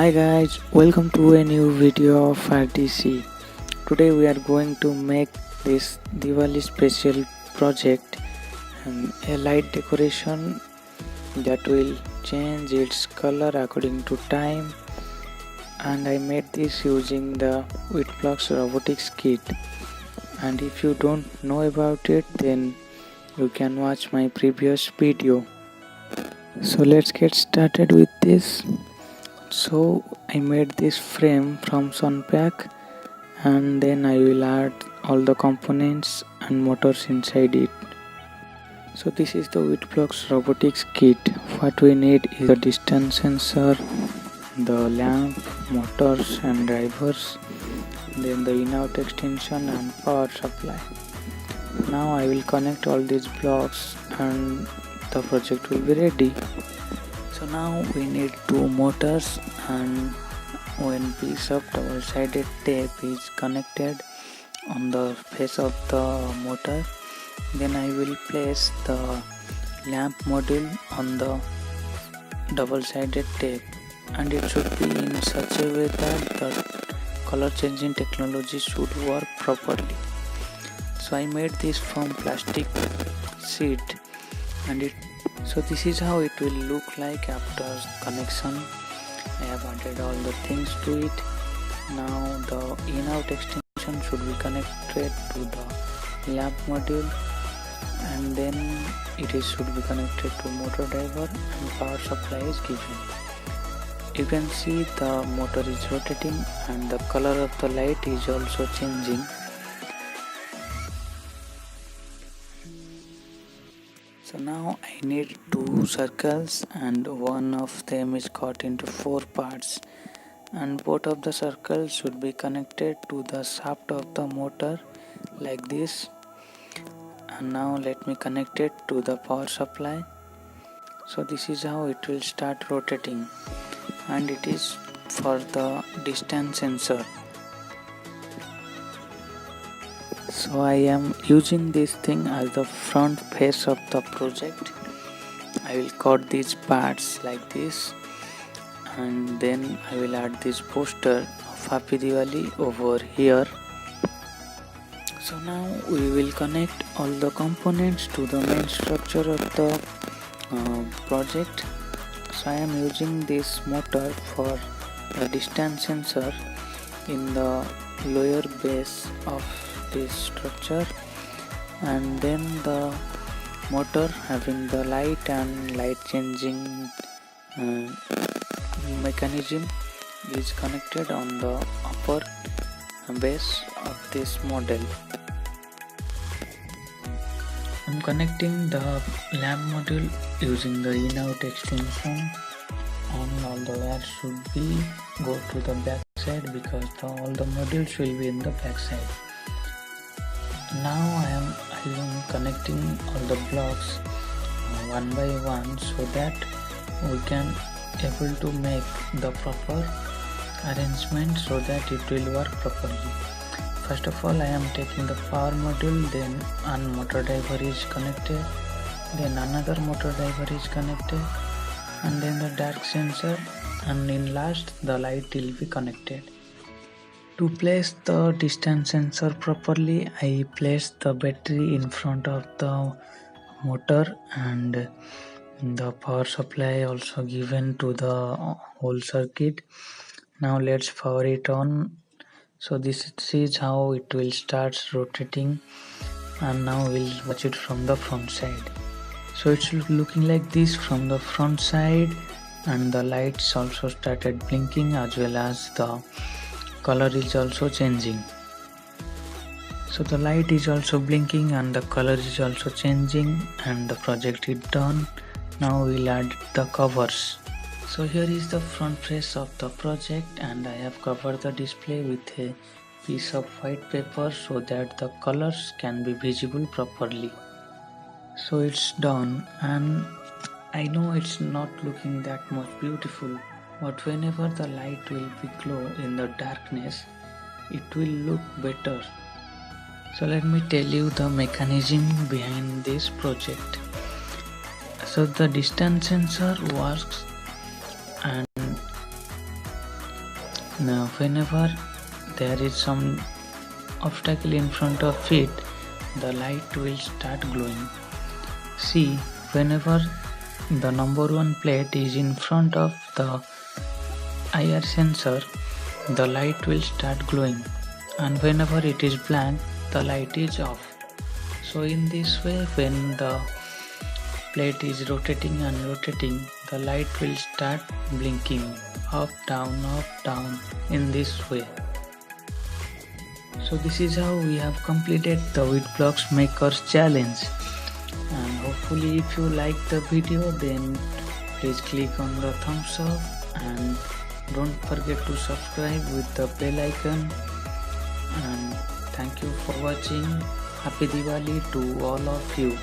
Hi guys, welcome to a new video of RTC. Today we are going to make this Diwali special project, a light decoration that will change its color according to time, and I made this using the Witblox robotics kit. And if you don't know about it, then you can watch my previous video. So let's get started with this. So I made this frame from Sunpack, and then I will add all the components and motors inside it. So this is the Witblox robotics kit. What we need is the distance sensor, the lamp, motors and drivers, then the in-out extension and power supply. Now I will connect all these blocks and the project will be ready. So now we need two motors, and one piece of double-sided tape is connected on the face of the motor. Then I will place the lamp module on the double-sided tape, and it should be in such a way that the color changing technology should work properly. So I made this from plastic sheet, and so this is how it will look like after connection. I have added all the things to it. Now the in-out extension should be connected to the lamp module, and then should be connected to motor driver, and power supply is given. You can see the motor is rotating and the color of the light is also changing. So now I need two circles, and one of them is cut into 4 parts, and both of the circles should be connected to the shaft of the motor like this. And now let me connect it to the power supply. So this is how it will start rotating, and it is for the distance sensor. So I am using this thing as the front face of the project. I will cut these parts like this, and then I will add this poster of Happy Diwali over here. So now we will connect all the components to the main structure of the project. So I am using this motor for the distance sensor in the lower base of this structure, and then the motor having the light and light changing mechanism is connected on the upper base of this model. I'm connecting the lamp module using the in-out extension, and all the wires should be go to the back side because all the modules will be in the back side. Now I am connecting all the blocks one by one so that we can able to make the proper arrangement so that it will work properly. First of all, I am taking the power module, then one motor driver is connected, then another motor driver is connected, and then the dark sensor, and in last the light will be connected. To place the distance sensor properly, I placed the battery in front of the motor, and the power supply also given to the whole circuit. Now let's power it on. So this is how it will start rotating, and now we'll watch it from the front side. So it's looking like this from the front side, and the lights also started blinking as well as the color is also changing. So the light is also blinking and the color is also changing, and the project is done. Now we'll add the covers. So here is the front face of the project, and I have covered the display with a piece of white paper so that the colors can be visible properly. So it's done, and I know it's not looking that much beautiful, but whenever the light will be glow in the darkness, it will look better. So let me tell you the mechanism behind this project. So the distance sensor works, and Now whenever there is some obstacle in front of it, the light will start glowing. See, whenever the number 1 plate is in front of the IR sensor, the light will start glowing, and whenever it is blank, the light is off. So in this way, when the plate is rotating and rotating, the light will start blinking up down in this way. So this is how we have completed the Witblox Makers challenge, and hopefully if you like the video, then please click on the thumbs up and don't forget to subscribe with the bell icon. And thank you for watching. Happy Diwali to all of you.